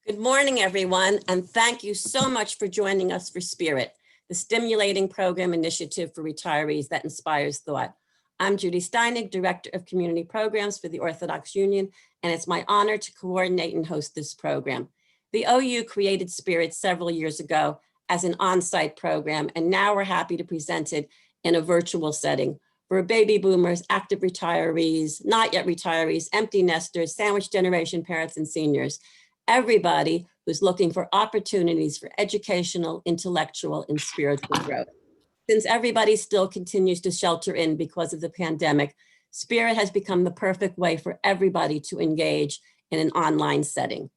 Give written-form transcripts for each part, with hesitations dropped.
Good morning, everyone, and thank you so much for joining us for Spirit, the stimulating program initiative for retirees that inspires thought. I'm Judy Steinig, Director of Community Programs for the Orthodox Union, and it's my honor to coordinate and host this program. The OU created Spirit several years ago as an on-site program, and now we're happy to present it in a virtual setting for baby boomers, active retirees, not yet retirees, empty nesters, sandwich generation parents, and seniors. Everybody who's looking for opportunities for educational, intellectual, and spiritual growth. Since everybody still continues to shelter in because of the pandemic, Spirit has become the perfect way for everybody to engage in an online setting.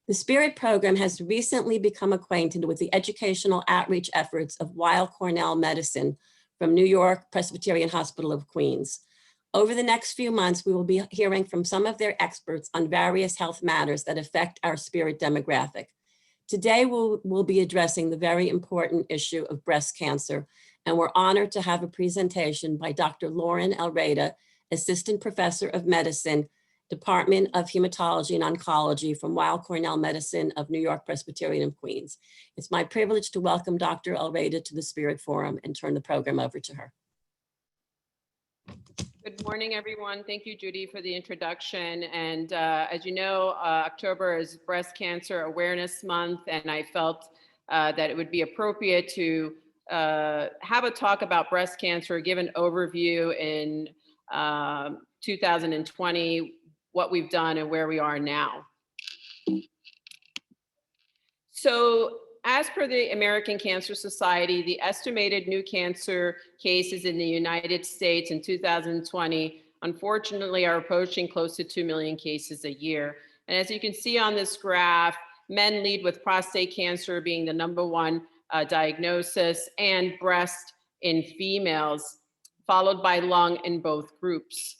The Spirit program has recently become acquainted with the educational outreach efforts of Weill Cornell Medicine from New York Presbyterian Hospital of Queens. Over the next few months, we will be hearing from some of their experts on various health matters that affect our Spirit demographic. Today, we'll be addressing the very important issue of breast cancer, and we're honored to have a presentation by Dr. Lauren Elrada, Assistant Professor of Medicine, Department of Hematology and Oncology from Weill Cornell Medicine of New York Presbyterian of Queens. It's my privilege to welcome Dr. Elrada to the Spirit Forum and turn the program over to her. Good morning, everyone. Thank you, Judy, for the introduction. And as you know, October is Breast Cancer Awareness Month, and I felt that it would be appropriate to have a talk about breast cancer, give an overview in 2020, what we've done and where we are now. So, as per the American Cancer Society, the estimated new cancer cases in the United States in 2020, unfortunately, are approaching close to 2 million cases a year. And as you can see on this graph, men lead with prostate cancer being the #1 diagnosis, and breast in females, followed by lung in both groups.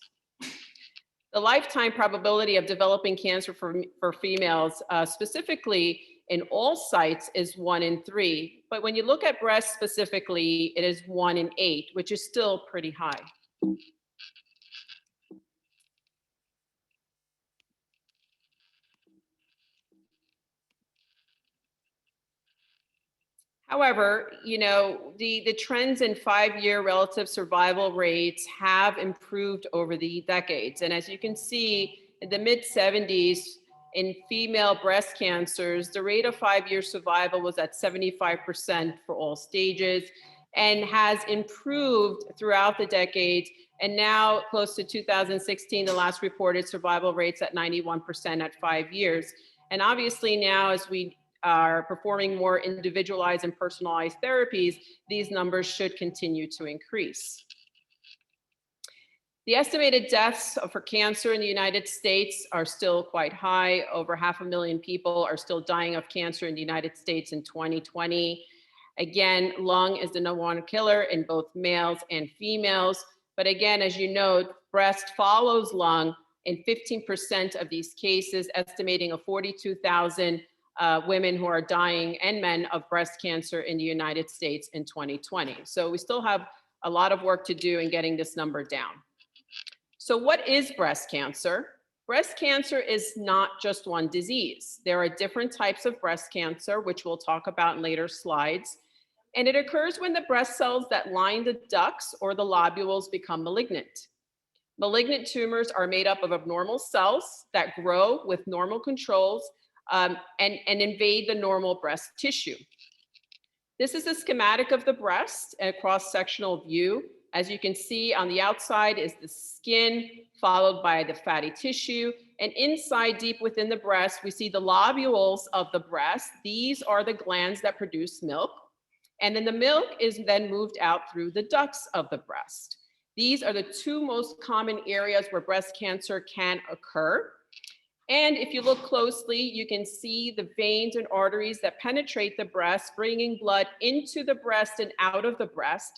The lifetime probability of developing cancer for females, specifically in all sites, is 1 in 3. But when you look at breast specifically, it is 1 in 8, which is still pretty high. However, you know, the trends in 5-year relative survival rates have improved over the decades. And as you can see, in the mid-70s, in female breast cancers, the rate of 5-year survival was at 75% for all stages and has improved throughout the decades. And now, close to 2016, the last reported survival rates at 91% at 5 years. And obviously now, as we are performing more individualized and personalized therapies, these numbers should continue to increase. The estimated deaths for cancer in the United States are still quite high. Over 500,000 people are still dying of cancer in the United States in 2020. Again, lung is the #1 killer in both males and females. But again, as you know, breast follows lung in 15% of these cases, estimating of 42,000 women who are dying, and men, of breast cancer in the United States in 2020. So we still have a lot of work to do in getting this number down. So what is breast cancer? Breast cancer is not just one disease. There are different types of breast cancer, which we'll talk about in later slides. And it occurs when the breast cells that line the ducts or the lobules become malignant. Malignant tumors are made up of abnormal cells that grow with normal controls and invade the normal breast tissue. This is a schematic of the breast, a cross-sectional view. As you can see, on the outside is the skin, followed by the fatty tissue. And inside, deep within the breast, we see the lobules of the breast. These are the glands that produce milk. And then the milk is then moved out through the ducts of the breast. These are the 2 most common areas where breast cancer can occur. And if you look closely, you can see the veins and arteries that penetrate the breast, bringing blood into the breast and out of the breast.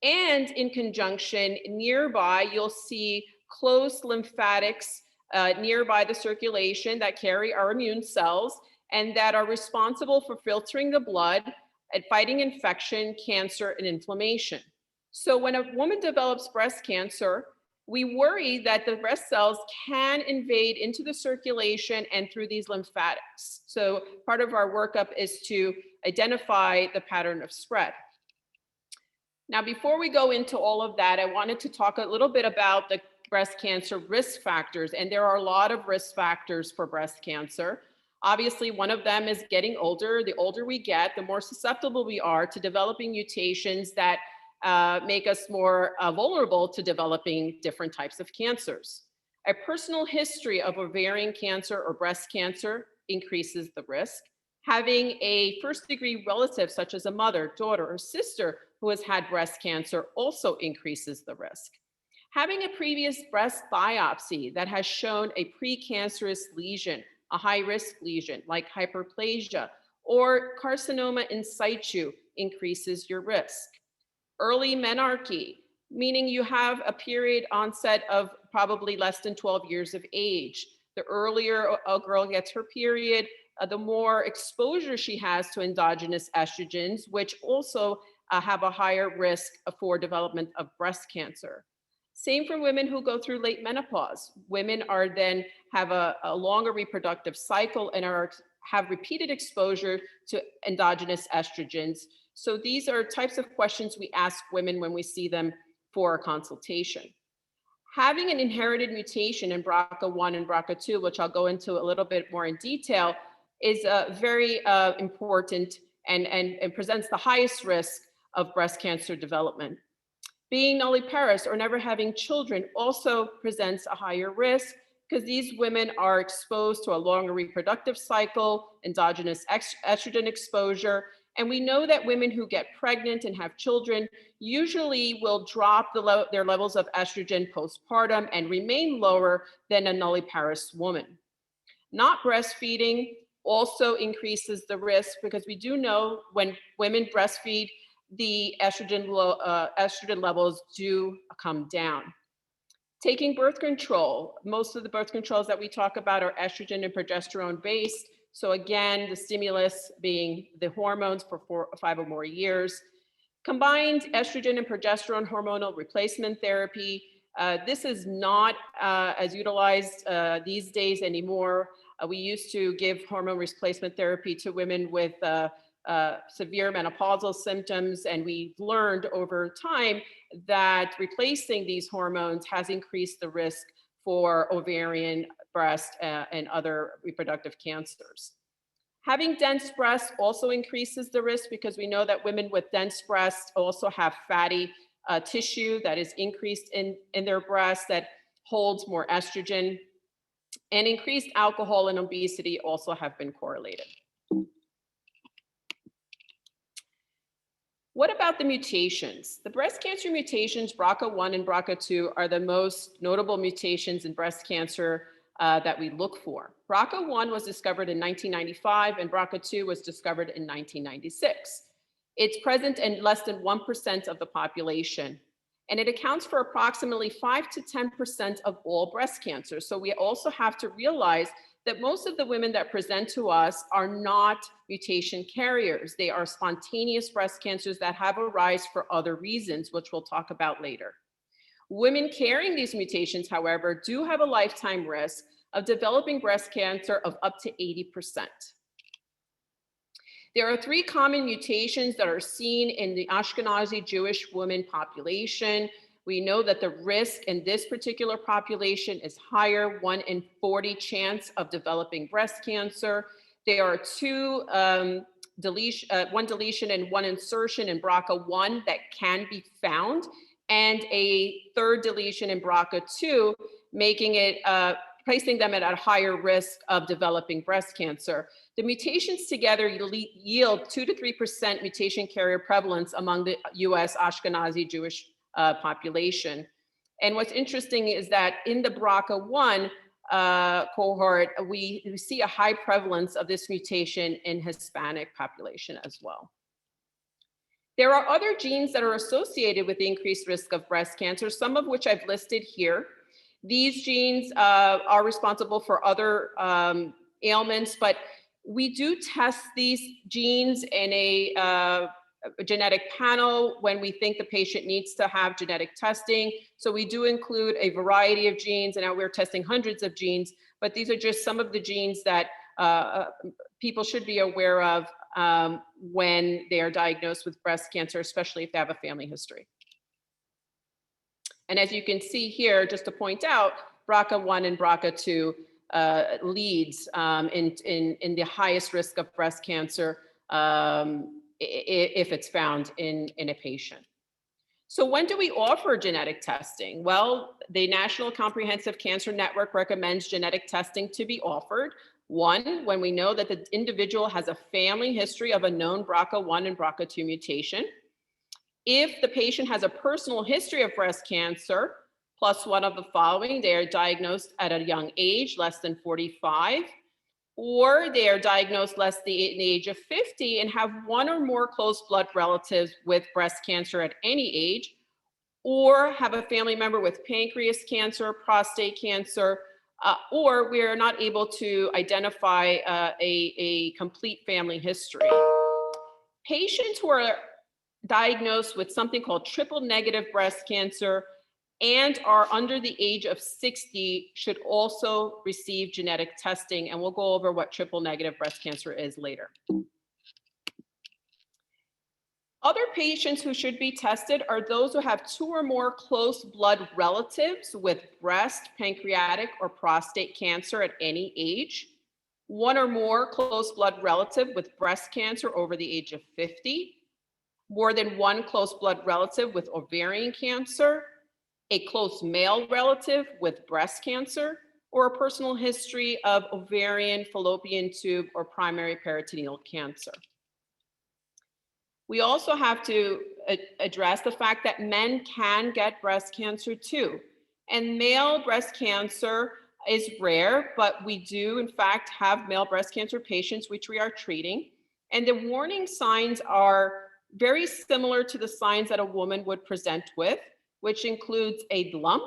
And in conjunction, nearby, you'll see close lymphatics nearby the circulation that carry our immune cells and that are responsible for filtering the blood and fighting infection, cancer, and inflammation. So when a woman develops breast cancer, We worry that the breast cells can invade into the circulation and through these lymphatics. So part of our workup is to identify the pattern of spread. Now, before we go into all of that, I wanted to talk a little bit about the breast cancer risk factors. And there are a lot of risk factors for breast cancer. Obviously, one of them is getting older. The older we get, the more susceptible we are to developing mutations that make us more vulnerable to developing different types of cancers. A personal history of ovarian cancer or breast cancer increases the risk. Having a first-degree relative, such as a mother, daughter, or sister who has had breast cancer also increases the risk. Having a previous breast biopsy that has shown a precancerous lesion, a high-risk lesion like hyperplasia or carcinoma in situ increases your risk. Early menarche, meaning you have a period onset of probably less than 12 years of age. The earlier a girl gets her period, the more exposure she has to endogenous estrogens, which also have a higher risk for development of breast cancer. Same for women who go through late menopause. Women are then have a longer reproductive cycle and have repeated exposure to endogenous estrogens. So these are types of questions we ask women when we see them for a consultation. Having an inherited mutation in BRCA1 and BRCA2, which I'll go into a little bit more in detail, is very important and presents the highest risk of breast cancer development. Being nulliparous or never having children also presents a higher risk because these women are exposed to a longer reproductive cycle, endogenous estrogen exposure. And we know that women who get pregnant and have children usually will drop their levels of estrogen postpartum and remain lower than a nulliparous woman. Not breastfeeding also increases the risk because we do know when women breastfeed, the estrogen levels do come down. Taking birth control, most of the birth controls that we talk about are estrogen and progesterone based. So again, the stimulus being the hormones for 4 or 5 or more years. Combined estrogen and progesterone hormonal replacement therapy. This is not as utilized these days anymore. We used to give hormone replacement therapy to women with severe menopausal symptoms, and we've learned over time that replacing these hormones has increased the risk for ovarian, breast, and other reproductive cancers. Having dense breasts also increases the risk because we know that women with dense breasts also have fatty tissue that is increased in their breasts that holds more estrogen, and increased alcohol and obesity also have been correlated. What about the mutations? The breast cancer mutations, BRCA1 and BRCA2, are the most notable mutations in breast cancer that we look for. BRCA1 was discovered in 1995 and BRCA2 was discovered in 1996. It's present in less than 1% of the population, and it accounts for approximately 5 to 10% of all breast cancer. So we also have to realize that most of the women that present to us are not mutation carriers. They are spontaneous breast cancers that have arisen for other reasons, which we'll talk about later. Women carrying these mutations, however, do have a lifetime risk of developing breast cancer of up to 80%. There are 3 common mutations that are seen in the Ashkenazi Jewish women population. We know that the risk in this particular population is higher, 1 in 40 chance of developing breast cancer. There are 2 1 deletion and 1 insertion in BRCA1 that can be found, and a 3rd deletion in BRCA2, making it placing them at a higher risk of developing breast cancer. The mutations together yield 2 to 3% mutation carrier prevalence among the US Ashkenazi Jewish population. And what's interesting is that in the BRCA1 cohort, we see a high prevalence of this mutation in Hispanic population as well. There are other genes that are associated with the increased risk of breast cancer, some of which I've listed here. These genes are responsible for other ailments, but we do test these genes in a genetic panel when we think the patient needs to have genetic testing. So we do include a variety of genes, and now we're testing hundreds of genes, but these are just some of the genes that people should be aware of when they are diagnosed with breast cancer, especially if they have a family history. And as you can see here, just to point out, BRCA1 and BRCA2 leads in the highest risk of breast cancer if it's found in a patient. So when do we offer genetic testing? Well, the National Comprehensive Cancer Network recommends genetic testing to be offered. One, when we know that the individual has a family history of a known BRCA1 and BRCA2 mutation. If the patient has a personal history of breast cancer, plus one of the following: they are diagnosed at a young age, less than 45, or they are diagnosed less than the age of 50 and have one or more close blood relatives with breast cancer at any age, or have a family member with pancreas cancer, prostate cancer, or we are not able to identify a complete family history. Patients who are diagnosed with something called triple negative breast cancer and are under the age of 60 should also receive genetic testing, and we'll go over what triple negative breast cancer is later. Other patients who should be tested are those who have two or more close blood relatives with breast, pancreatic, or prostate cancer at any age, one or more close blood relative with breast cancer over the age of 50, more than one close blood relative with ovarian cancer, a close male relative with breast cancer, or a personal history of ovarian, fallopian tube, or primary peritoneal cancer. We also have to address the fact that men can get breast cancer too. And male breast cancer is rare, but we do in fact have male breast cancer patients which we are treating. And the warning signs are very similar to the signs that a woman would present with, which includes a lump,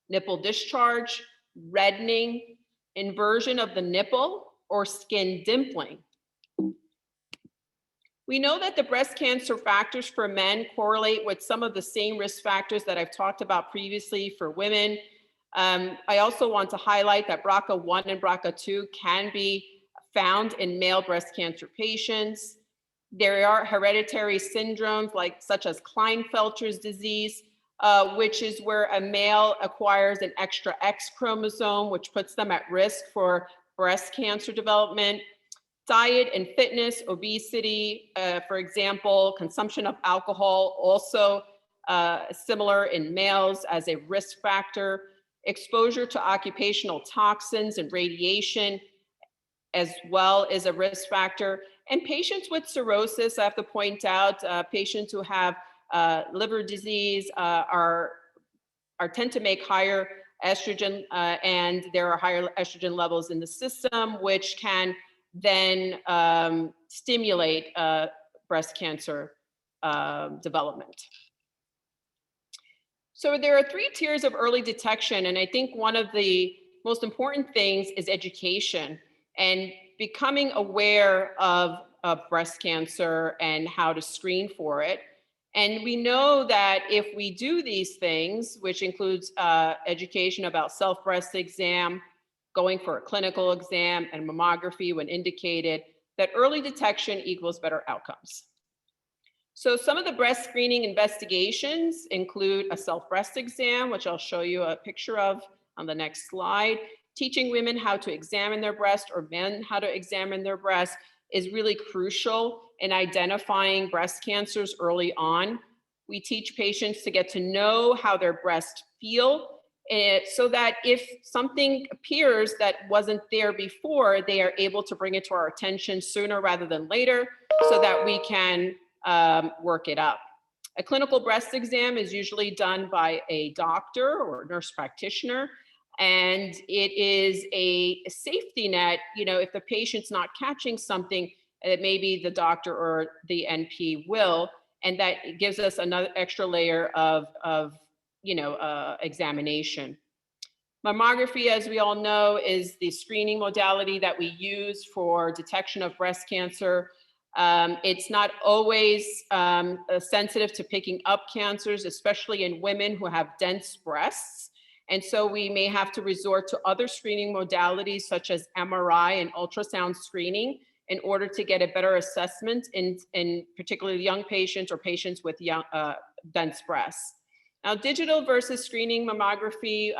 nipple discharge, reddening, inversion of the nipple, or skin dimpling. We know that the breast cancer factors for men correlate with some of the same risk factors that I've talked about previously for women. I also want to highlight that BRCA1 and BRCA2 can be found in male breast cancer patients. There are hereditary syndromes such as Klinefelter's disease, which is where a male acquires an extra X chromosome, which puts them at risk for breast cancer development. Diet and fitness, obesity, for example, consumption of alcohol, also similar in males as a risk factor. Exposure to occupational toxins and radiation as well is a risk factor. And patients with cirrhosis, I have to point out, patients who have liver disease tend to make higher estrogen, and there are higher estrogen levels in the system, which can then stimulate breast cancer development. So there are 3 tiers of early detection, and I think one of the most important things is education and becoming aware of breast cancer and how to screen for it. And we know that if we do these things, which includes education about self-breast exam, going for a clinical exam, and mammography when indicated, that early detection equals better outcomes. So some of the breast screening investigations include a self-breast exam, which I'll show you a picture of on the next slide. Teaching women how to examine their breast, or men how to examine their breast, is really crucial in identifying breast cancers early on. We teach patients to get to know how their breasts feel, so that if something appears that wasn't there before, they are able to bring it to our attention sooner rather than later, so that we can work it up. A clinical breast exam is usually done by a doctor or a nurse practitioner, and it is a safety net. If the patient's not catching something, maybe the doctor or the NP will, and that gives us another extra layer of examination. Mammography, as we all know, is the screening modality that we use for detection of breast cancer. It's not always sensitive to picking up cancers, especially in women who have dense breasts. And so we may have to resort to other screening modalities such as MRI and ultrasound screening in order to get a better assessment in particularly young patients or patients with young, dense breasts. Now, digital versus screening mammography,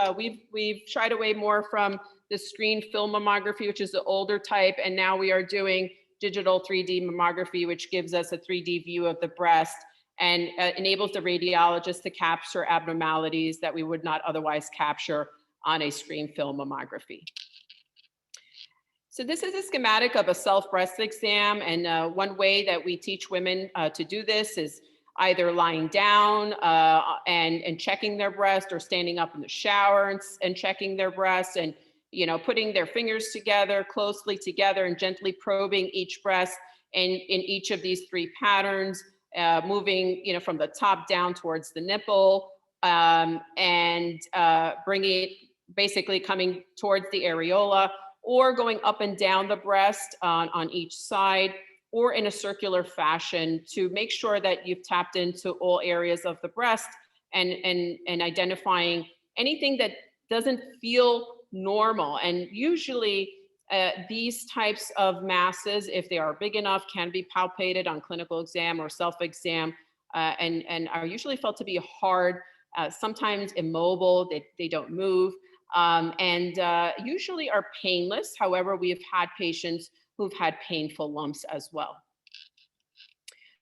we've shied away more from the screen film mammography, which is the older type, and now we are doing digital 3D mammography, which gives us a 3D view of the breast and enables the radiologist to capture abnormalities that we would not otherwise capture on a screen film mammography. So this is a schematic of a self breast exam, and one way that we teach women to do this is either lying down and checking their breast, or standing up in the shower and checking their breast, and putting their fingers together, closely together, and gently probing each breast in each of these three patterns, moving from the top down towards the nipple, and bringing it, basically coming towards the areola, or going up and down the breast on each side, or in a circular fashion, to make sure that you've tapped into all areas of the breast and identifying anything that doesn't feel normal. And usually these types of masses, if they are big enough, can be palpated on clinical exam or self-exam, and are usually felt to be hard, sometimes immobile, they don't move, and usually are painless. However, we have had patients who've had painful lumps as well.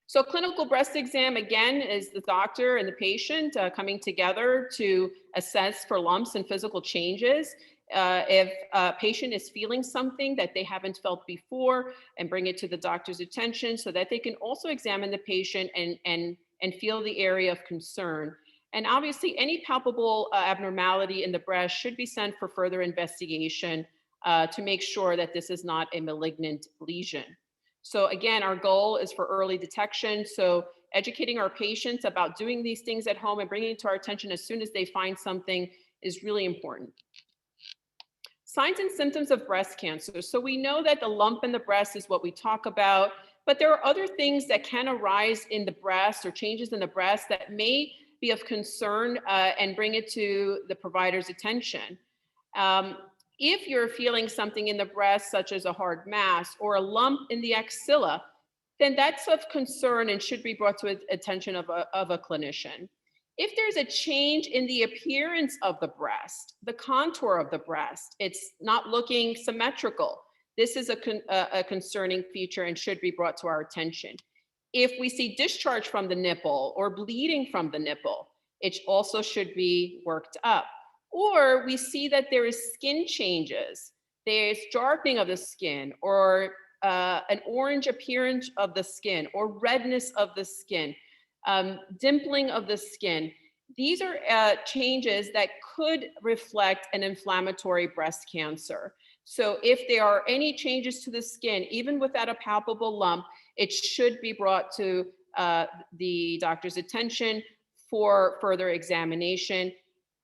So clinical breast exam, again, is the doctor and the patient coming together to assess for lumps and physical changes. If a patient is feeling something that they haven't felt before, and bring it to the doctor's attention so that they can also examine the patient and feel the area of concern. And obviously, any palpable abnormality in the breast should be sent for further investigation to make sure that this is not a malignant lesion. So again, our goal is for early detection. So educating our patients about doing these things at home and bringing it to our attention as soon as they find something is really important. Signs and symptoms of breast cancer. So we know that the lump in the breast is what we talk about, but there are other things that can arise in the breast or changes in the breast that may be of concern and bring it to the provider's attention. If you're feeling something in the breast, such as a hard mass or a lump in the axilla, then that's of concern and should be brought to the attention of a clinician. If there's a change in the appearance of the breast, the contour of the breast, it's not looking symmetrical, this is a concerning feature and should be brought to our attention. If we see discharge from the nipple or bleeding from the nipple, it also should be worked up. Or we see that there is skin changes, there's darkening of the skin, or an orange appearance of the skin, or redness of the skin, dimpling of the skin. These are changes that could reflect an inflammatory breast cancer. So if there are any changes to the skin, even without a palpable lump, it should be brought to the doctor's attention for further examination.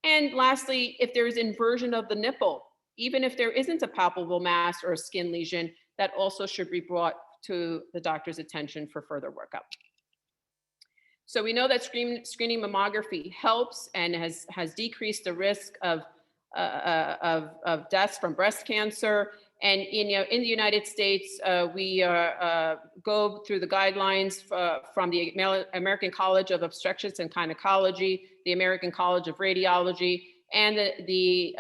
And lastly, if there is inversion of the nipple, even if there isn't a palpable mass or a skin lesion, that also should be brought to the doctor's attention for further workup. So we know that screening mammography helps and has decreased the risk of deaths from breast cancer. And in the United States, we go through the guidelines from the American College of Obstetrics and Gynecology, the American College of Radiology, and the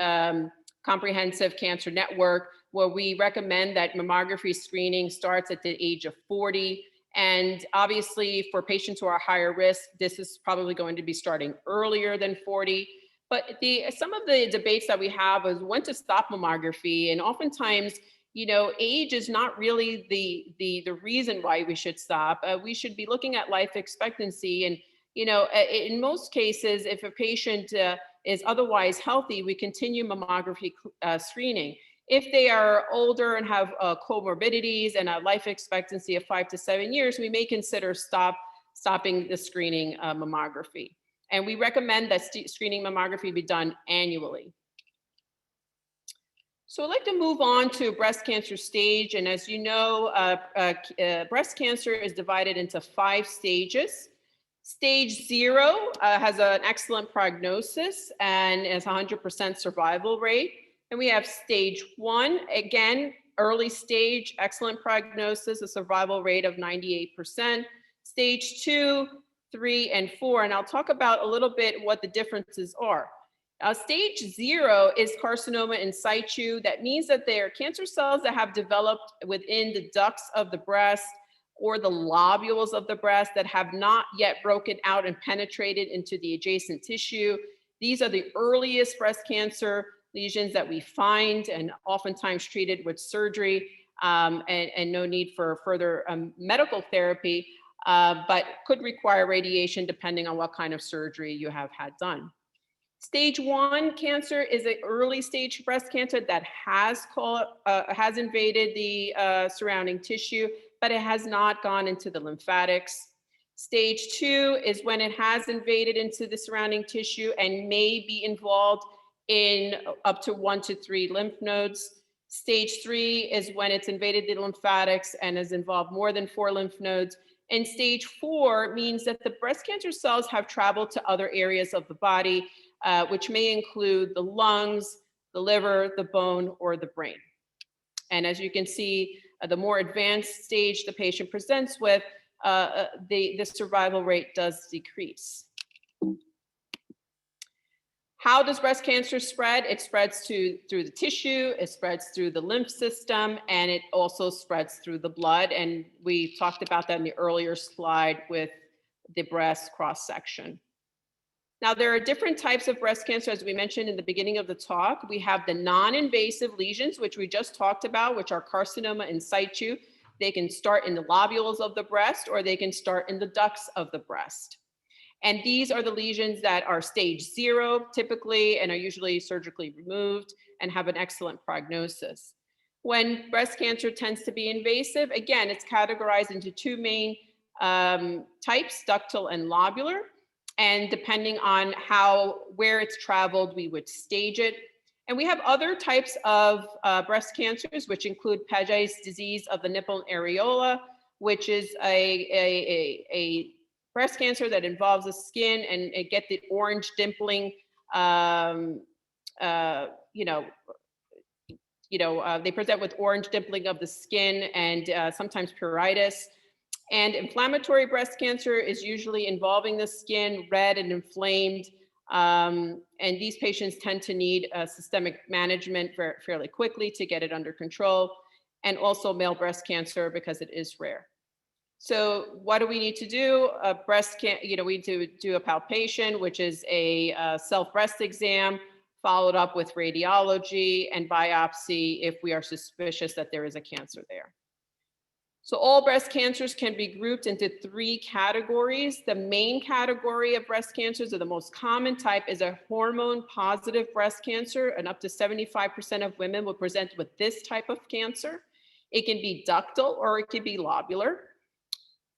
Comprehensive Cancer Network, where we recommend that mammography screening starts at the age of 40. And obviously, for patients who are higher risk, this is probably going to be starting earlier than 40. But some of the debates that we have is when to stop mammography, and oftentimes, age is not really the reason why we should stop. We should be looking at life expectancy, and in most cases, if a patient is otherwise healthy, we continue mammography screening. If they are older and have comorbidities and a life expectancy of 5 to 7 years, we may consider stopping the screening mammography. And we recommend that screening mammography be done annually. So I'd like to move on to breast cancer stage. And as you know, breast cancer is divided into 5 stages. Stage 0 has an excellent prognosis and is 100% survival rate. And we have stage 1, again, early stage, excellent prognosis, a survival rate of 98%. Stage 2, 3, and 4. And I'll talk about a little bit what the differences are. Stage 0 is carcinoma in situ. That means that they are cancer cells that have developed within the ducts of the breast or the lobules of the breast that have not yet broken out and penetrated into the adjacent tissue. These are the earliest breast cancer lesions that we find and oftentimes treated with surgery and no need for further medical therapy, but could require radiation depending on what kind of surgery you have had done. Stage 1 cancer is an early stage breast cancer that has invaded the surrounding tissue, but it has not gone into the lymphatics. Stage 2 is when it has invaded into the surrounding tissue and may be involved in up to 1 to 3 lymph nodes. Stage 3 is when it's invaded the lymphatics and has involved more than 4 lymph nodes. And stage 4 means that the breast cancer cells have traveled to other areas of the body, which may include the lungs, the liver, the bone, or the brain. And as you can see, the more advanced stage the patient presents with, the survival rate does decrease. How does breast cancer spread? It spreads through the tissue, it spreads through the lymph system, and it also spreads through the blood. And we talked about that in the earlier slide with the breast cross-section. Now, there are different types of breast cancer, as we mentioned in the beginning of the talk. We have the non-invasive lesions, which we just talked about, which are carcinoma in situ. They can start in the lobules of the breast, or they can start in the ducts of the breast. And these are the lesions that are stage 0 typically and are usually surgically removed and have an excellent prognosis. When breast cancer tends to be invasive, again, it's categorized into 2 main types, ductal and lobular. And depending on where it's traveled, we would stage it. And we have other types of breast cancers, which include Paget's disease of the nipple and areola, which is a breast cancer that involves the skin and get the orange dimpling. They present with orange dimpling of the skin and sometimes pruritus. And inflammatory breast cancer is usually involving the skin, red and inflamed. And these patients tend to need systemic management fairly quickly to get it under control. And also male breast cancer because it is rare. So what do we need to do? We need to do a palpation, which is a self-breast exam, followed up with radiology and biopsy if we are suspicious that there is a cancer there. So all breast cancers can be grouped into 3 categories. The main category of breast cancers, or the most common type, is a hormone-positive breast cancer, and up to 75% of women will present with this type of cancer. It can be ductal or it can be lobular.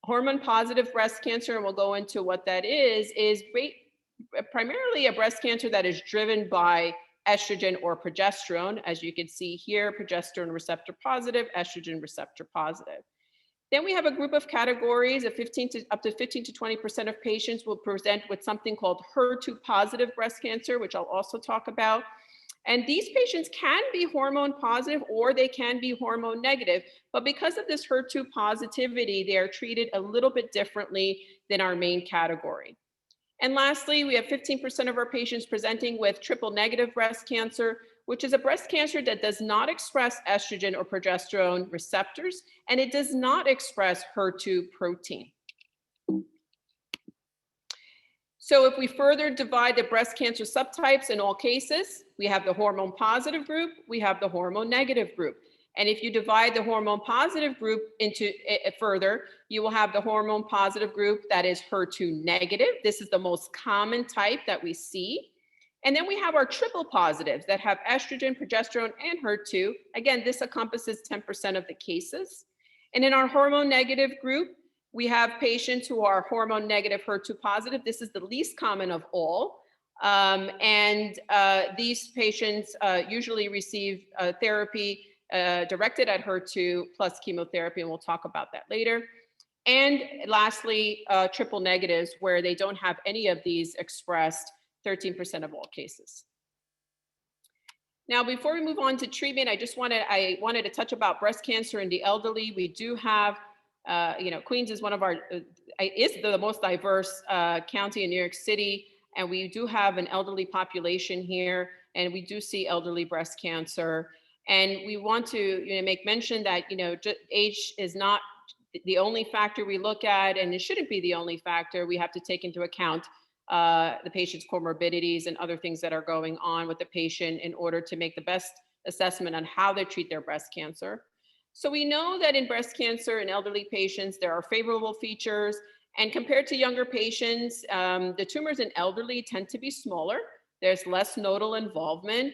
Hormone-positive breast cancer, and we'll go into what that is primarily a breast cancer that is driven by estrogen or progesterone. As you can see here, progesterone receptor positive, estrogen receptor positive. Then we have a group of categories of up to 15 to 20% of patients will present with something called HER2 positive breast cancer, which I'll also talk about. And these patients can be hormone positive or they can be hormone negative, but because of this HER2 positivity, they are treated a little bit differently than our main category. And lastly, we have 15% of our patients presenting with triple negative breast cancer, which is a breast cancer that does not express estrogen or progesterone receptors, and it does not express HER2 protein. So if we further divide the breast cancer subtypes in all cases, we have the hormone positive group, we have the hormone negative group. And if you divide the hormone positive group into further, you will have the hormone positive group that is HER2 negative. This is the most common type that we see. And then we have our triple positives that have estrogen, progesterone, and HER2. Again, this encompasses 10% of the cases. And in our hormone negative group, we have patients who are hormone negative, HER2 positive. This is the least common of all. These patients usually receive therapy directed at HER2 plus chemotherapy, and we'll talk about that later. And lastly, triple negatives, where they don't have any of these expressed, 13% of all cases. Now, before we move on to treatment, I wanted to touch about breast cancer in the elderly. We do have, Queens is is the most diverse county in New York City, and we do have an elderly population here, and we do see elderly breast cancer. And we want to make mention that age is not the only factor we look at, and it shouldn't be the only factor. We have to take into account the patient's comorbidities and other things that are going on with the patient in order to make the best assessment on how they treat their breast cancer. So we know that in breast cancer in elderly patients, there are favorable features, and compared to younger patients, the tumors in elderly tend to be smaller. There's less nodal involvement.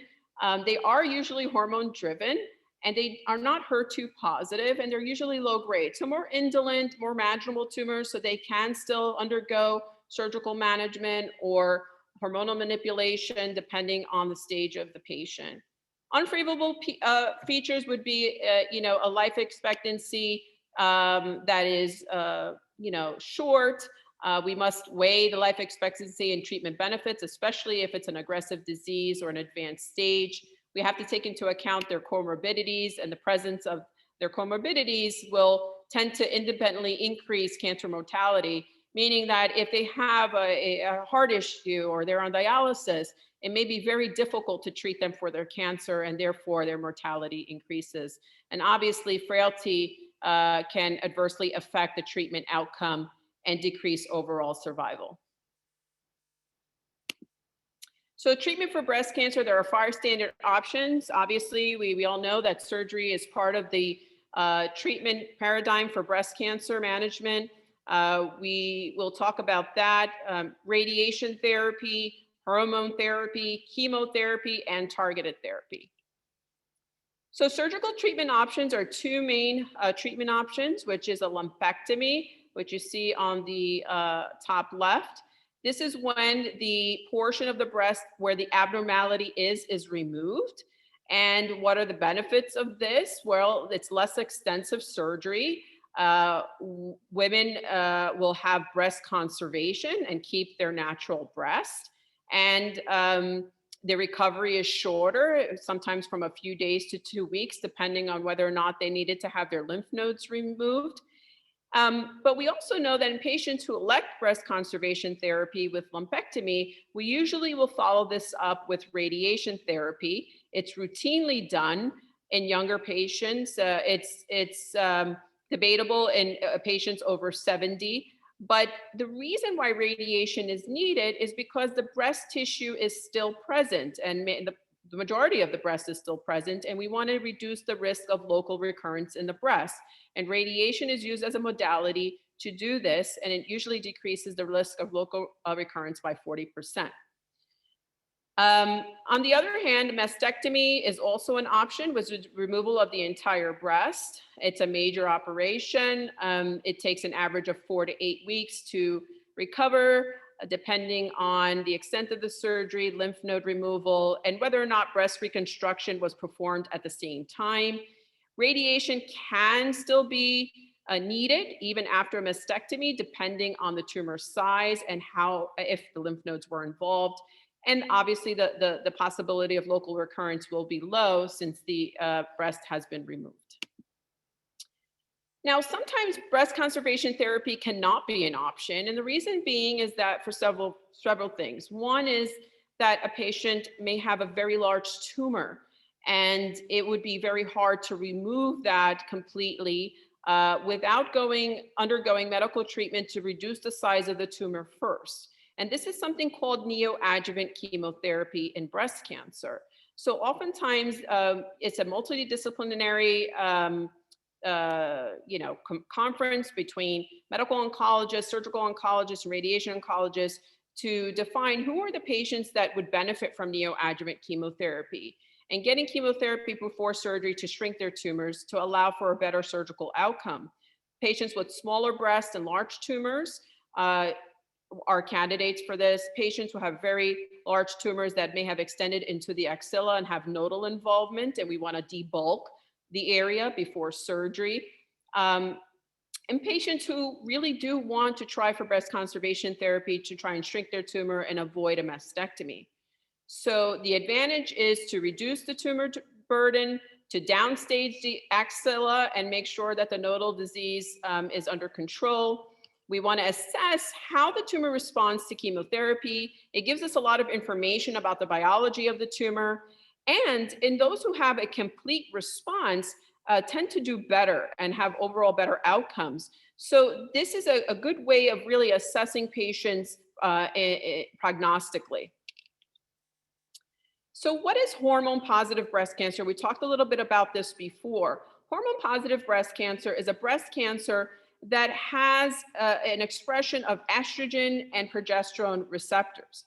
They are usually hormone driven, and they are not HER2 positive, and they're usually low grade. So more indolent, more manageable tumors, so they can still undergo surgical management or hormonal manipulation depending on the stage of the patient. Unfavorable features would be, a life expectancy that is, short. We must weigh the life expectancy and treatment benefits, especially if it's an aggressive disease or an advanced stage. We have to take into account their comorbidities, and the presence of their comorbidities will tend to independently increase cancer mortality, meaning that if they have a heart issue or they're on dialysis, it may be very difficult to treat them for their cancer, and therefore their mortality increases. And obviously, frailty can adversely affect the treatment outcome and decrease overall survival. So treatment for breast cancer, there are 5 standard options. Obviously, we all know that surgery is part of the treatment paradigm for breast cancer management. We will talk about that. Radiation therapy, hormone therapy, chemotherapy, and targeted therapy. So surgical treatment options are 2 main treatment options, which is a lumpectomy, which you see on the top left. This is when the portion of the breast where the abnormality is removed. And what are the benefits of this? Well, it's less extensive surgery. Women will have breast conservation and keep their natural breast. And the recovery is shorter, sometimes from a few days to 2 weeks, depending on whether or not they needed to have their lymph nodes removed. But we also know that in patients who elect breast conservation therapy with lumpectomy, we usually will follow this up with radiation therapy. It's routinely done in younger patients. It's debatable in patients over 70. But the reason why radiation is needed is because the breast tissue is still present, and the majority of the breast is still present, and we want to reduce the risk of local recurrence in the breast. And radiation is used as a modality to do this, and it usually decreases the risk of local recurrence by 40%. On the other hand, mastectomy is also an option, with removal of the entire breast. It's a major operation. It takes an average of 4 to 8 weeks to recover, depending on the extent of the surgery, lymph node removal, and whether or not breast reconstruction was performed at the same time. Radiation can still be needed even after mastectomy, depending on the tumor size and if the lymph nodes were involved. And obviously the possibility of local recurrence will be low since the breast has been removed. Now, sometimes breast conservation therapy cannot be an option. And the reason being is that for several things. One is that a patient may have a very large tumor, and it would be very hard to remove that completely without undergoing medical treatment to reduce the size of the tumor first. And this is something called neoadjuvant chemotherapy in breast cancer. So oftentimes it's a multidisciplinary conference between medical oncologists, surgical oncologists, and radiation oncologists to define who are the patients that would benefit from neoadjuvant chemotherapy, and getting chemotherapy before surgery to shrink their tumors to allow for a better surgical outcome. Patients with smaller breasts and large tumors are candidates for this. Patients who have very large tumors that may have extended into the axilla and have nodal involvement, and we want to debulk the area before surgery. And patients who really do want to try for breast conservation therapy to try and shrink their tumor and avoid a mastectomy. So the advantage is to reduce the tumor burden, to downstage the axilla and make sure that the nodal disease is under control. We want to assess how the tumor responds to chemotherapy. It gives us a lot of information about the biology of the tumor. And in those who have a complete response, tend to do better and have overall better outcomes. So this is a good way of really assessing patients prognostically. So what is hormone positive breast cancer? We talked a little bit about this before. Hormone positive breast cancer is a breast cancer that has an expression of estrogen and progesterone receptors.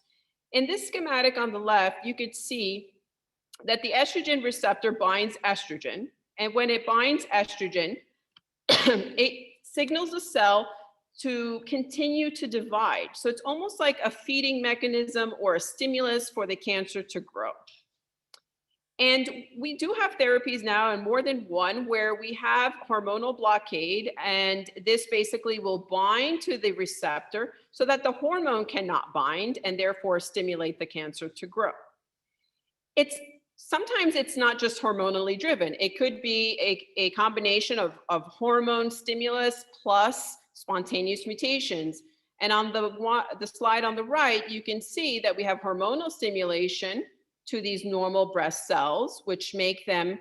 In this schematic on the left, you could see that the estrogen receptor binds estrogen. And when it binds estrogen, it signals the cell to continue to divide. So it's almost like a feeding mechanism or a stimulus for the cancer to grow. And we do have therapies now, and more than one, where we have hormonal blockade, and this basically will bind to the receptor so that the hormone cannot bind and therefore stimulate the cancer to grow. Sometimes it's not just hormonally driven. It could be a combination of hormone stimulus plus spontaneous mutations. And on the slide on the right, you can see that we have hormonal stimulation to these normal breast cells, which make them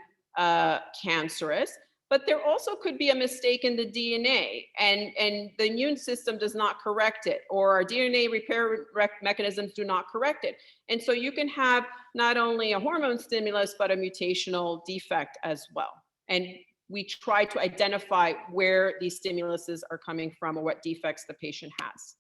cancerous. But there also could be a mistake in the DNA, and the immune system does not correct it, or our DNA repair mechanisms do not correct it. And so you can have not only a hormone stimulus, but a mutational defect as well. And we try to identify where these stimuluses are coming from or what defects the patient has.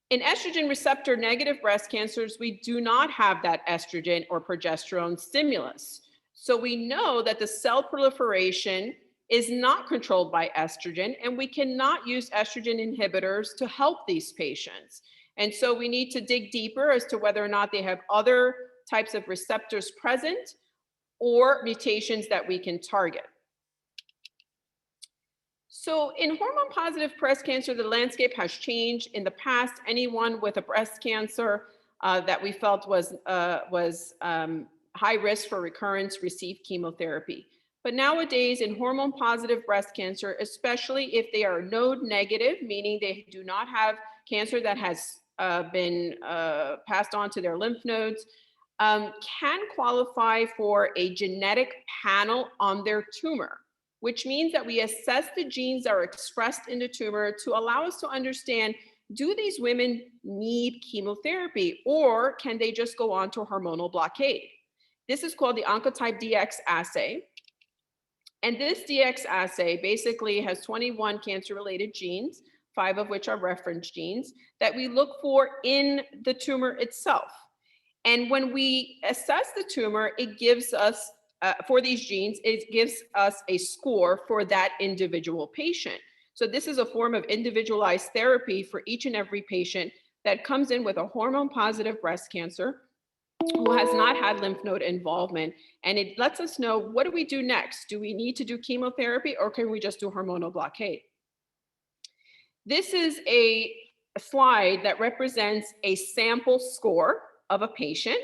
In estrogen receptor negative breast cancers, we do not have that estrogen or progesterone stimulus. So we know that the cell proliferation is not controlled by estrogen, and we cannot use estrogen inhibitors to help these patients. And so we need to dig deeper as to whether or not they have other types of receptors present or mutations that we can target. So in hormone positive breast cancer, the landscape has changed. In the past, anyone with a breast cancer that we felt was high risk for recurrence received chemotherapy. But nowadays in hormone positive breast cancer, especially if they are node negative, meaning they do not have cancer that has been passed on to their lymph nodes, can qualify for a genetic panel on their tumor, which means that we assess the genes that are expressed in the tumor to allow us to understand, do these women need chemotherapy, or can they just go on to hormonal blockade? This is called the Oncotype DX assay. And this DX assay basically has 21 cancer-related genes, 5 of which are reference genes, that we look for in the tumor itself. And when we assess the tumor, it gives us, for these genes, it gives us a score for that individual patient. So this is a form of individualized therapy for each and every patient that comes in with a hormone-positive breast cancer who has not had lymph node involvement. And it lets us know, what do we do next? Do we need to do chemotherapy, or can we just do hormonal blockade? This is a slide that represents a sample score of a patient.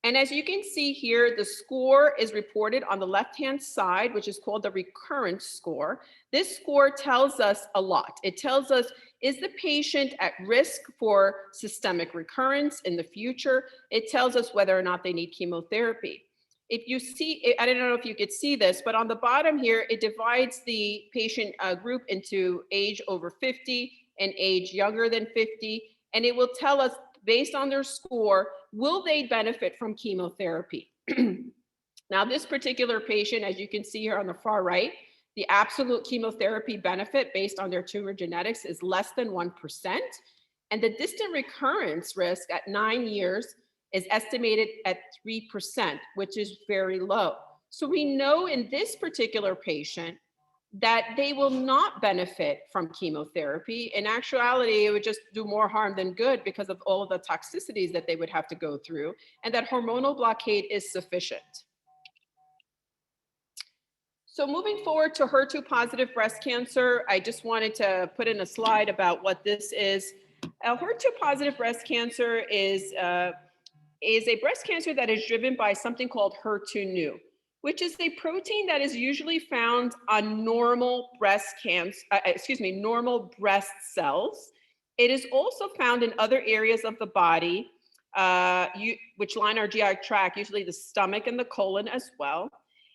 And as you can see here, the score is reported on the left-hand side, which is called the recurrence score. This score tells us a lot. It tells us, is the patient at risk for systemic recurrence in the future? It tells us whether or not they need chemotherapy. If you see, I don't know if you could see this, but on the bottom here, it divides the patient group into age over 50 and age younger than 50. And it will tell us, based on their score, will they benefit from chemotherapy? Now, this particular patient, as you can see here on the far right, the absolute chemotherapy benefit based on their tumor genetics is less than 1%. And the distant recurrence risk at 9 years is estimated at 3%, which is very low. So we know in this particular patient, that they will not benefit from chemotherapy. In actuality, it would just do more harm than good because of all of the toxicities that they would have to go through, and that hormonal blockade is sufficient. So moving forward to HER2 positive breast cancer, I just wanted to put in a slide about what this is. HER2 positive breast cancer is a breast cancer that is driven by something called HER2/neu, which is a protein that is usually found on normal breast normal breast cells. It is also found in other areas of the body, which line our GI tract, usually the stomach and the colon as well.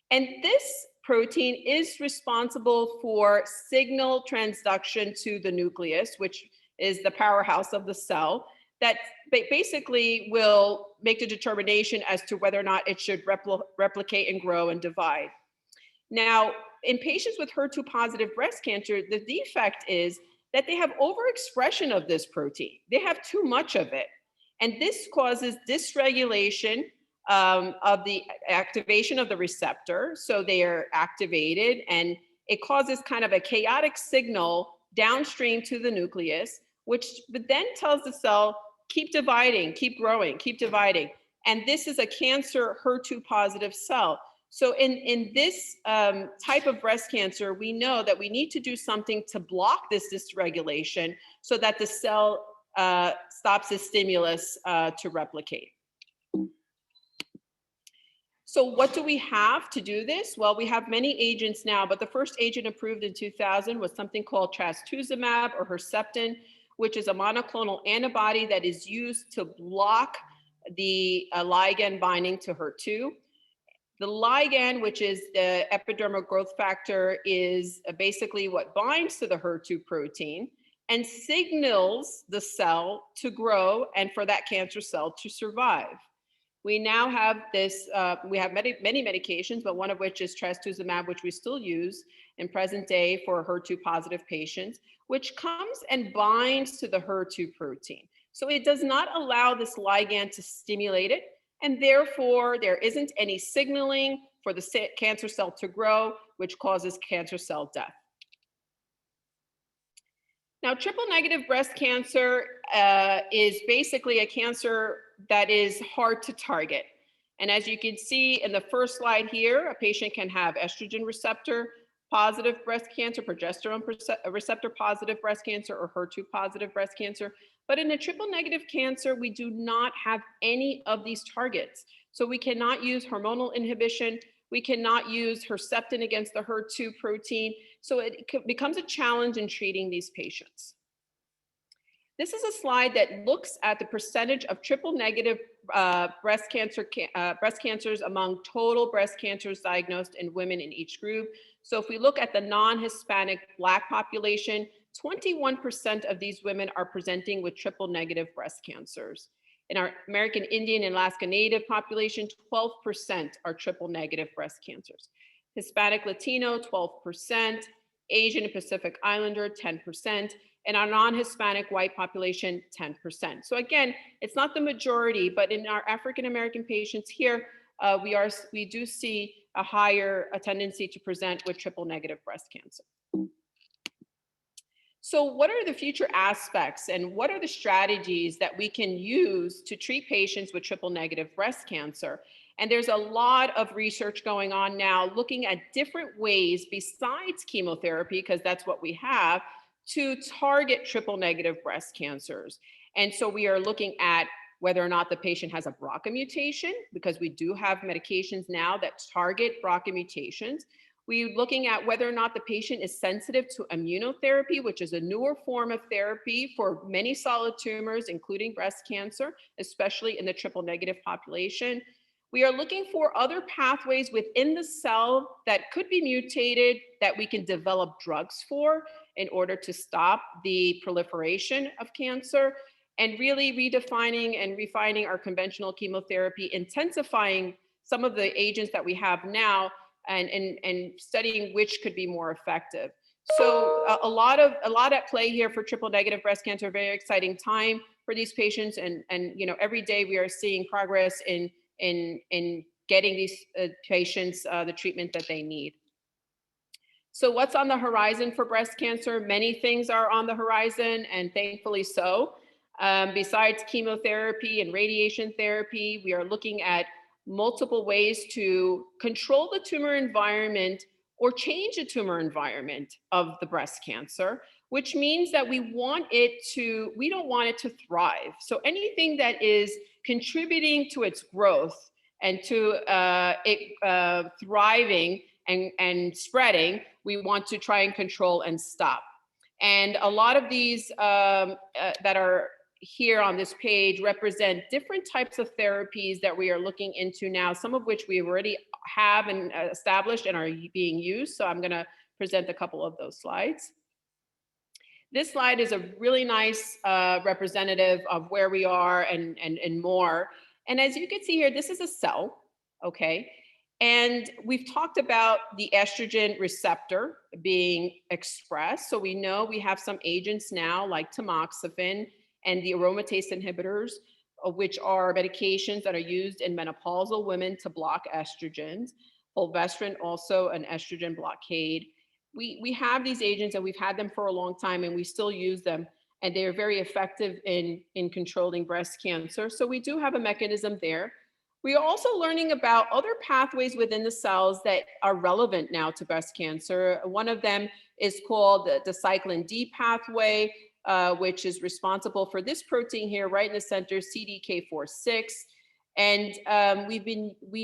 And this protein is responsible for signal transduction to the nucleus, which is the powerhouse of the cell, that basically will make the determination as to whether or not it should replicate and grow and divide. Now, in patients with HER2 positive breast cancer, the defect is that they have overexpression of this protein. They have too much of it. And this causes dysregulation of the activation of the receptor. So they are activated, and it causes kind of a chaotic signal downstream to the nucleus, which then tells the cell, keep dividing, keep growing, keep dividing. And this is a cancer HER2 positive cell. So in this type of breast cancer, we know that we need to do something to block this dysregulation so that the cell stops the stimulus to replicate. So what do we have to do this? Well, we have many agents now, but the first agent approved in 2000 was something called trastuzumab or Herceptin, which is a monoclonal antibody that is used to block the ligand binding to HER2. The ligand, which is the epidermal growth factor, is basically what binds to the HER2 protein and signals the cell to grow and for that cancer cell to survive. We now have this, we have many medications, but one of which is trastuzumab, which we still use in present day for HER2 positive patients, which comes and binds to the HER2 protein. So it does not allow this ligand to stimulate it, and therefore there isn't any signaling for the cancer cell to grow, which causes cancer cell death. Now, triple negative breast cancer is basically a cancer that is hard to target. And as you can see in the first slide here, a patient can have estrogen receptor positive breast cancer, progesterone receptor positive breast cancer, or HER2 positive breast cancer. But in a triple negative cancer, we do not have any of these targets. So we cannot use hormonal inhibition. We cannot use Herceptin against the HER2 protein. So it becomes a challenge in treating these patients. This is a slide that looks at the percentage of triple negative breast cancers among total breast cancers diagnosed in women in each group. So if we look at the non-Hispanic Black population, 21% of these women are presenting with triple negative breast cancers. In our American Indian and Alaska Native population, 12% are triple negative breast cancers. Hispanic Latino, 12%, Asian and Pacific Islander, 10%, and our non-Hispanic white population, 10%. So again, it's not the majority, but in our African American patients here, we do see a tendency to present with triple negative breast cancer. So what are the future aspects and what are the strategies that we can use to treat patients with triple negative breast cancer? And there's a lot of research going on now looking at different ways besides chemotherapy, because that's what we have, to target triple negative breast cancers. And so we are looking at whether or not the patient has a BRCA mutation, because we do have medications now that target BRCA mutations. We're looking at whether or not the patient is sensitive to immunotherapy, which is a newer form of therapy for many solid tumors, including breast cancer, especially in the triple negative population. We are looking for other pathways within the cell that could be mutated that we can develop drugs for in order to stop the proliferation of cancer, and really redefining and refining our conventional chemotherapy, intensifying some of the agents that we have now, and studying which could be more effective. So a lot at play here for triple negative breast cancer, very exciting time for these patients. And every day we are seeing progress in getting these patients the treatment that they need. So what's on the horizon for breast cancer? Many things are on the horizon, and thankfully so. Besides chemotherapy and radiation therapy, we are looking at multiple ways to control the tumor environment or change the tumor environment of the breast cancer, which means that we don't want it to thrive. So anything that is contributing to its growth and to it thriving and spreading, we want to try and control and stop. And a lot of these that are here on this page represent different types of therapies that we are looking into now, some of which we already have and established and are being used. So I'm going to present a couple of those slides. This slide is a really nice representative of where we are and more. And as you can see here, this is a cell, okay? And we've talked about the estrogen receptor being expressed. So we know we have some agents now like tamoxifen and the aromatase inhibitors, which are medications that are used in menopausal women to block estrogens. Fulvestrant, also an estrogen blockade. We have these agents and we've had them for a long time and we still use them, and they are very effective in controlling breast cancer. So we do have a mechanism there. We are also learning about other pathways within the cells that are relevant now to breast cancer. One of them is called the cyclin D pathway, which is responsible for this protein here, right in the center, CDK4/6. And we've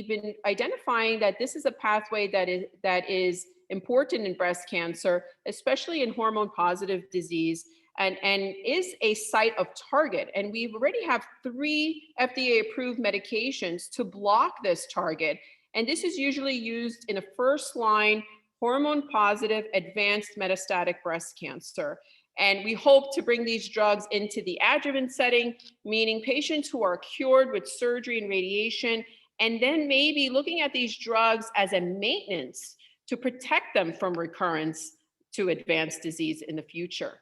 been identifying that this is a pathway that is important in breast cancer, especially in hormone-positive disease, and is a site of target. And we already have 3 FDA-approved medications to block this target. And this is usually used in a first-line hormone-positive advanced metastatic breast cancer. And we hope to bring these drugs into the adjuvant setting, meaning patients who are cured with surgery and radiation, and then maybe looking at these drugs as a maintenance to protect them from recurrence to advanced disease in the future.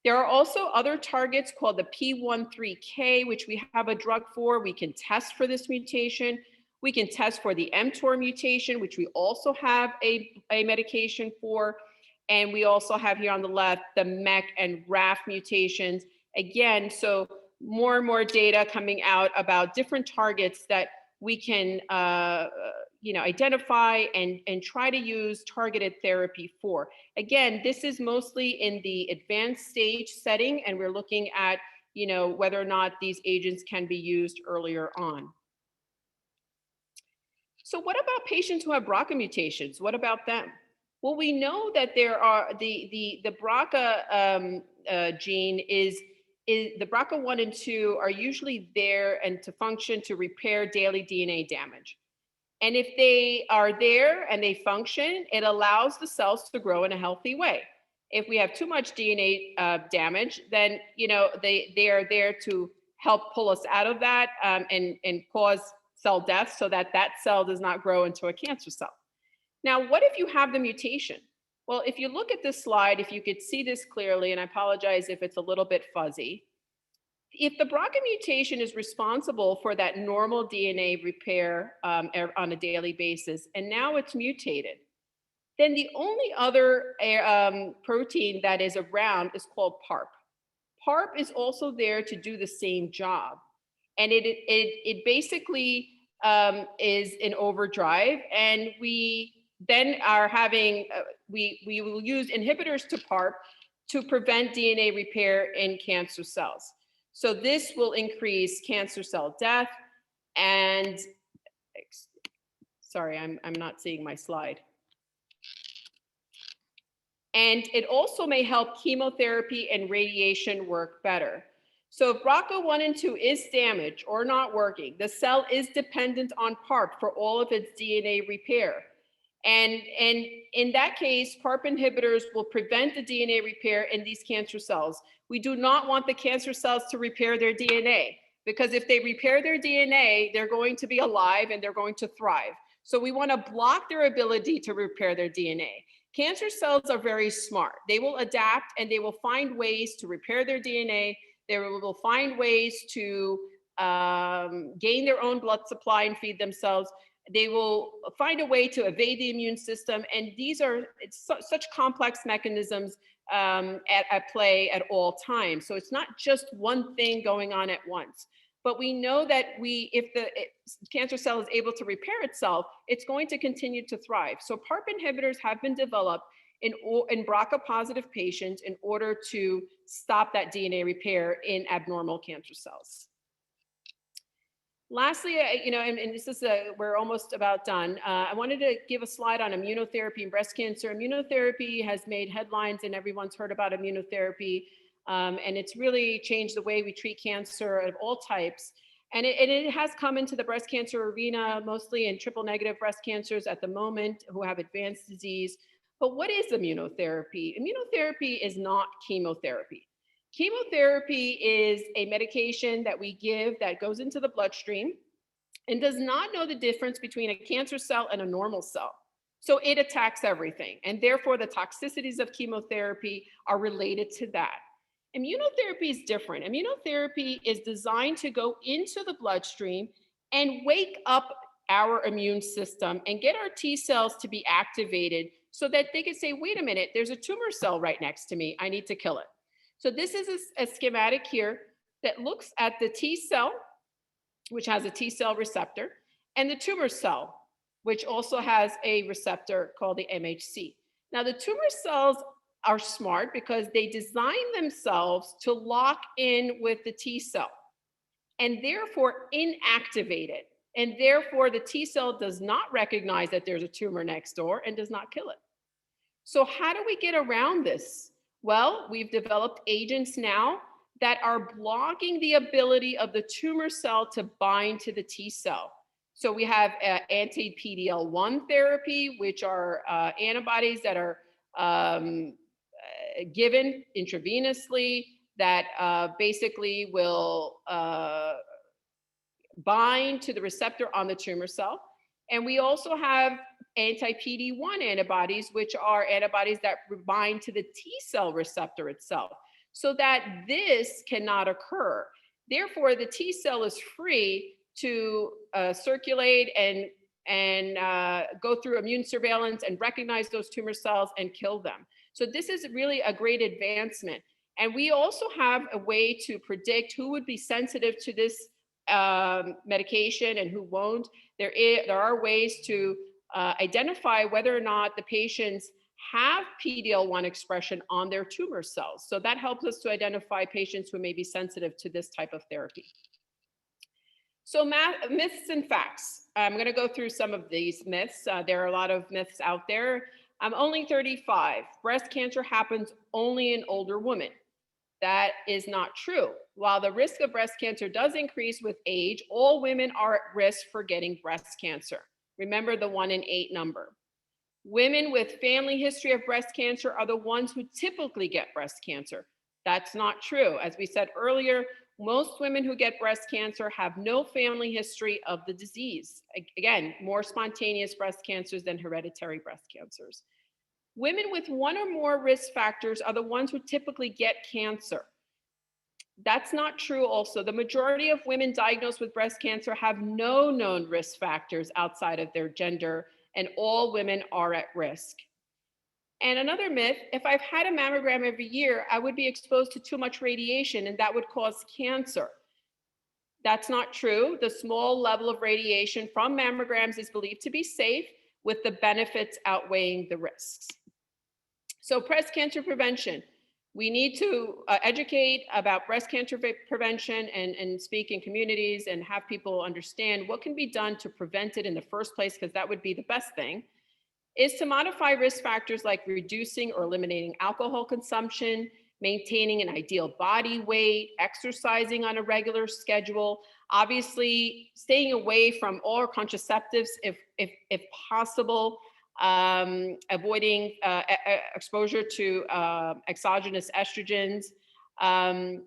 There are also other targets called the P13K, which we have a drug for. We can test for this mutation. We can test for the mTOR mutation, which we also have a medication for. And we also have here on the left, the MEK and RAF mutations. Again, so more and more data coming out about different targets that we can identify and try to use targeted therapy for. Again, this is mostly in the advanced stage setting, and we're looking at whether or not these agents can be used earlier on. So what about patients who have BRCA mutations? What about them? Well, we know that there are the BRCA gene is the BRCA1 and 2 are usually there and to function to repair daily DNA damage. And if they are there and they function, it allows the cells to grow in a healthy way. If we have too much DNA damage, then they are there to help pull us out of that and cause cell death so that cell does not grow into a cancer cell. Now, what if you have the mutation? Well, if you look at this slide, if you could see this clearly, and I apologize if it's a little bit fuzzy, if the BRCA mutation is responsible for that normal DNA repair on a daily basis, and now it's mutated, then the only other protein that is around is called PARP. PARP is also there to do the same job. And it basically is in overdrive, and we then are having, we will use inhibitors to PARP to prevent DNA repair in cancer cells. So this will increase cancer cell death and, sorry, I'm not seeing my slide. And it also may help chemotherapy and radiation work better. So if BRCA1 and 2 is damaged or not working, the cell is dependent on PARP for all of its DNA repair. And in that case, PARP inhibitors will prevent the DNA repair in these cancer cells. We do not want the cancer cells to repair their DNA, because if they repair their DNA, they're going to be alive and they're going to thrive. So we want to block their ability to repair their DNA. Cancer cells are very smart. They will adapt and they will find ways to repair their DNA. They will find ways to gain their own blood supply and feed themselves. They will find a way to evade the immune system. And these are such complex mechanisms at play at all times. So it's not just one thing going on at once. But we know that if the cancer cell is able to repair itself, it's going to continue to thrive. So PARP inhibitors have been developed in BRCA-positive patients in order to stop that DNA repair in abnormal cancer cells. Lastly, and this is we're almost about done. I wanted to give a slide on immunotherapy and breast cancer. Immunotherapy has made headlines, and everyone's heard about immunotherapy, and it's really changed the way we treat cancer of all types. And it has come into the breast cancer arena, mostly in triple negative breast cancers at the moment who have advanced disease. But what is immunotherapy? Immunotherapy is not chemotherapy. Chemotherapy is a medication that we give that goes into the bloodstream and does not know the difference between a cancer cell and a normal cell. So it attacks everything. And therefore, the toxicities of chemotherapy are related to that. Immunotherapy is different. Immunotherapy is designed to go into the bloodstream and wake up our immune system and get our T cells to be activated so that they can say, wait a minute, there's a tumor cell right next to me. I need to kill it. So this is a schematic here that looks at the T cell, which has a T cell receptor, and the tumor cell, which also has a receptor called the MHC. Now, the tumor cells are smart because they design themselves to lock in with the T cell and therefore inactivate it. And therefore, the T cell does not recognize that there's a tumor next door and does not kill it. So how do we get around this? Well, we've developed agents now that are blocking the ability of the tumor cell to bind to the T cell. So we have anti-PD-L1 therapy, which are antibodies that are given intravenously that basically will bind to the receptor on the tumor cell. And we also have anti-PD-1 antibodies, which are antibodies that bind to the T cell receptor itself, so that this cannot occur. Therefore, the T cell is free to circulate and go through immune surveillance and recognize those tumor cells and kill them. So this is really a great advancement. And we also have a way to predict who would be sensitive to this medication and who won't. There are ways to identify whether or not the patients have PD-L1 expression on their tumor cells. So that helps us to identify patients who may be sensitive to this type of therapy. So myths and facts. I'm going to go through some of these myths. There are a lot of myths out there. I'm only 35. Breast cancer happens only in older women. That is not true. While the risk of breast cancer does increase with age, all women are at risk for getting breast cancer. Remember the 1 in 8 number. Women with family history of breast cancer are the ones who typically get breast cancer. That's not true. As we said earlier, most women who get breast cancer have no family history of the disease. Again, more spontaneous breast cancers than hereditary breast cancers. Women with 1 or more risk factors are the ones who typically get cancer. That's not true also. The majority of women diagnosed with breast cancer have no known risk factors outside of their gender, and all women are at risk. And another myth, if I've had a mammogram every year, I would be exposed to too much radiation and that would cause cancer. That's not true. The small level of radiation from mammograms is believed to be safe, with the benefits outweighing the risks. So breast cancer prevention. We need to educate about breast cancer prevention and speak in communities and have people understand what can be done to prevent it in the first place, because that would be the best thing, is to modify risk factors like reducing or eliminating alcohol consumption, maintaining an ideal body weight, exercising on a regular schedule, obviously staying away from all contraceptives if possible, avoiding exposure to exogenous estrogens. And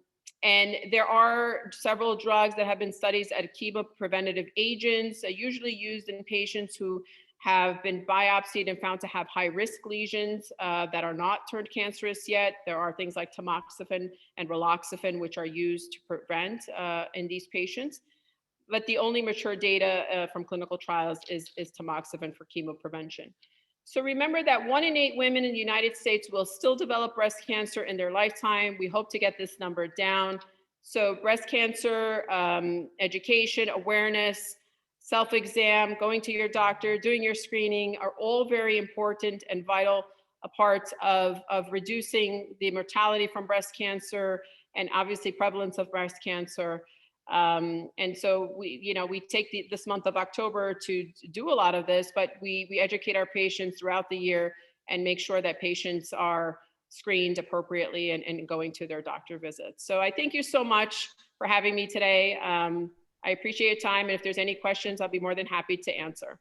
there are several drugs that have been studied as chemopreventative agents, usually used in patients who have been biopsied and found to have high-risk lesions that are not turned cancerous yet. There are things like tamoxifen and raloxifene, which are used to prevent in these patients. but the only mature data from clinical trials is tamoxifen for chemoprevention. So remember that 1 in 8 women in the United States will still develop breast cancer in their lifetime. We hope to get this number down. So breast cancer, education, awareness, self-exam, going to your doctor, doing your screening are all very important and vital parts of reducing the mortality from breast cancer and obviously prevalence of breast cancer. And so we take this month of October to do a lot of this, but we educate our patients throughout the year and make sure that patients are screened appropriately and going to their doctor visits. So I thank you so much for having me today. I appreciate your time. And if there's any questions, I'll be more than happy to answer.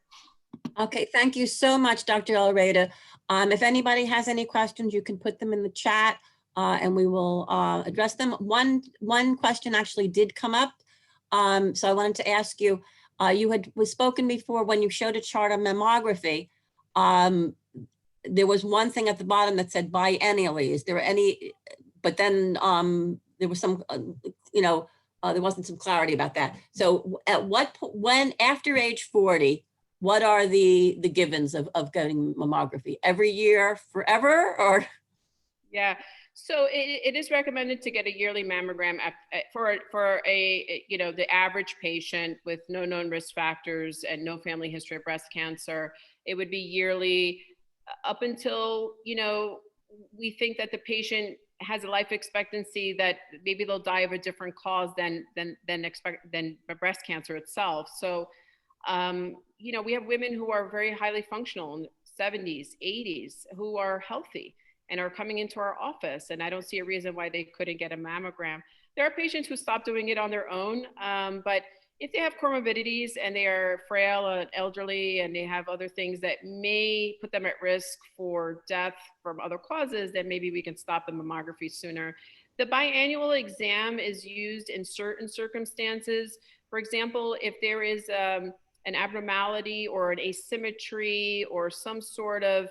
Okay, thank you so much, Dr. Elrada. If anybody has any questions, you can put them in the chat and we will address them. One question actually did come up. So I wanted to ask you, you had spoken before when you showed a chart on mammography. There was one thing at the bottom that said biennially. Is there any, but then there was some, there wasn't some clarity about that. So at what point, when after age 40, what are the givens of getting mammography? Every year, forever, or? Yeah, so it is recommended to get a yearly mammogram for the average patient with no known risk factors and no family history of breast cancer. It would be yearly up until, we think that the patient has a life expectancy that maybe they'll die of a different cause than breast cancer itself. So, we have women who are very highly functional in 70s, 80s, who are healthy and are coming into our office. And I don't see a reason why they couldn't get a mammogram. There are patients who stop doing it on their own, but if they have comorbidities and they are frail and elderly and they have other things that may put them at risk for death from other causes, then maybe we can stop the mammography sooner. The biannual exam is used in certain circumstances. For example, if there is an abnormality or an asymmetry or some sort of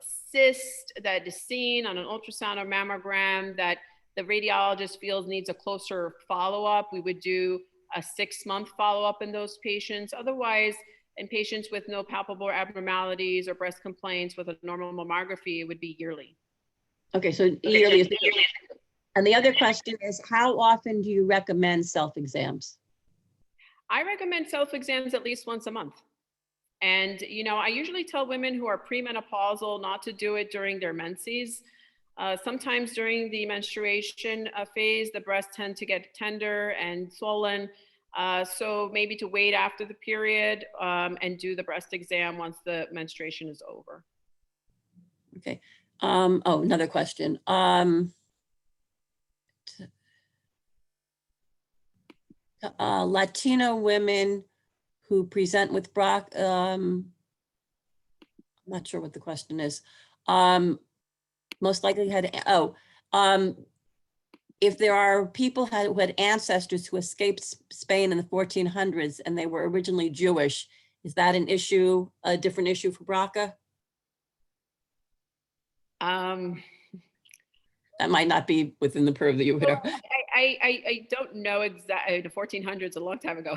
cyst that is seen on an ultrasound or mammogram that the radiologist feels needs a closer follow-up, we would do a 6-month follow-up in those patients. Otherwise, in patients with no palpable abnormalities or breast complaints with a normal mammography, it would be yearly. Okay, so yearly is yearly. And the other question is, how often do you recommend self-exams? I recommend self-exams at least once a month. And, I usually tell women who are premenopausal not to do it during their menses. Sometimes during the menstruation phase, the breasts tend to get tender and swollen. So maybe to wait after the period and do the breast exam once the menstruation is over. Okay. Another question. Latino women who present with BRCA, I'm not sure what the question is. Most likely had, if there are people who had ancestors who escaped Spain in the 1400s and they were originally Jewish, is that an issue, a different issue for BRCA? That might not be within the purview. Well, I don't know exactly. The 1400s, a long time ago.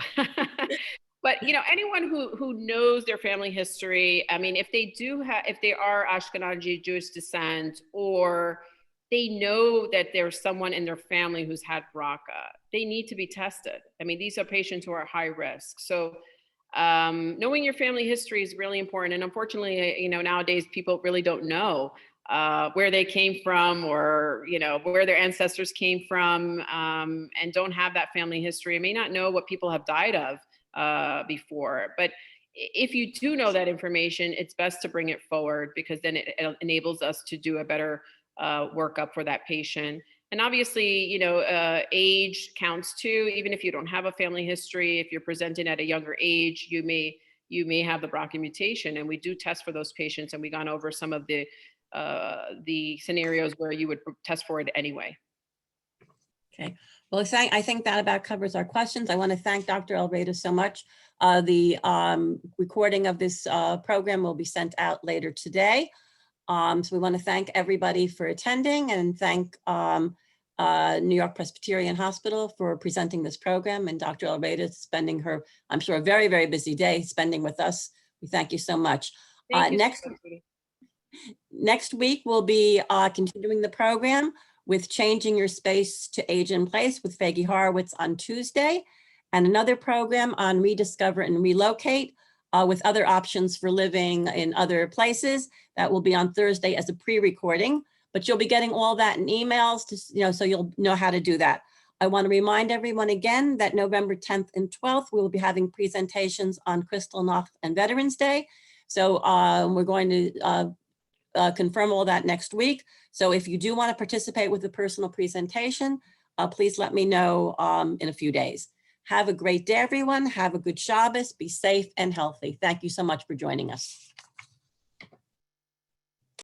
But anyone who knows their family history, I mean, if they are Ashkenazi Jewish descent, or they know that there's someone in their family who's had BRCA, they need to be tested. I mean, these are patients who are high risk. So knowing your family history is really important. And unfortunately, nowadays people really don't know where they came from, or where their ancestors came from, and don't have that family history. May not know what people have died of before. But if you do know that information, it's best to bring it forward, because then it enables us to do a better workup for that patient. And obviously, age counts too. Even if you don't have a family history, if you're presenting at a younger age, you may have the BRCA mutation, and we do test for those patients. And we've gone over some of the scenarios where you would test for it anyway. Okay. Well, I think that about covers our questions. I want to thank Dr. Elrada so much. The recording of this program will be sent out later today. So we want to thank everybody for attending, and thank New York Presbyterian Hospital for presenting this program, and Dr. Elrada spending her, I'm sure, a very, very busy day spending with us. We thank you so much. Thank you so Next, much, Judy. next week, we'll be continuing the program with Changing Your Space to Age in Place with Faggy Horowitz on Tuesday, and another program on Rediscover and Relocate with other options for living in other places. That will be on Thursday as a pre-recording, but you'll be getting all that in emails to, so you'll know how to do that. I want to remind everyone again that November 10th and 12th, we will be having presentations on Kristallnacht and Veterans Day. So we're going to confirm all that next week. So if you do want to participate with a personal presentation, please let me know in a few days. Have a great day, everyone. Have a good Shabbos. Be safe and healthy. Thank you so much for joining us.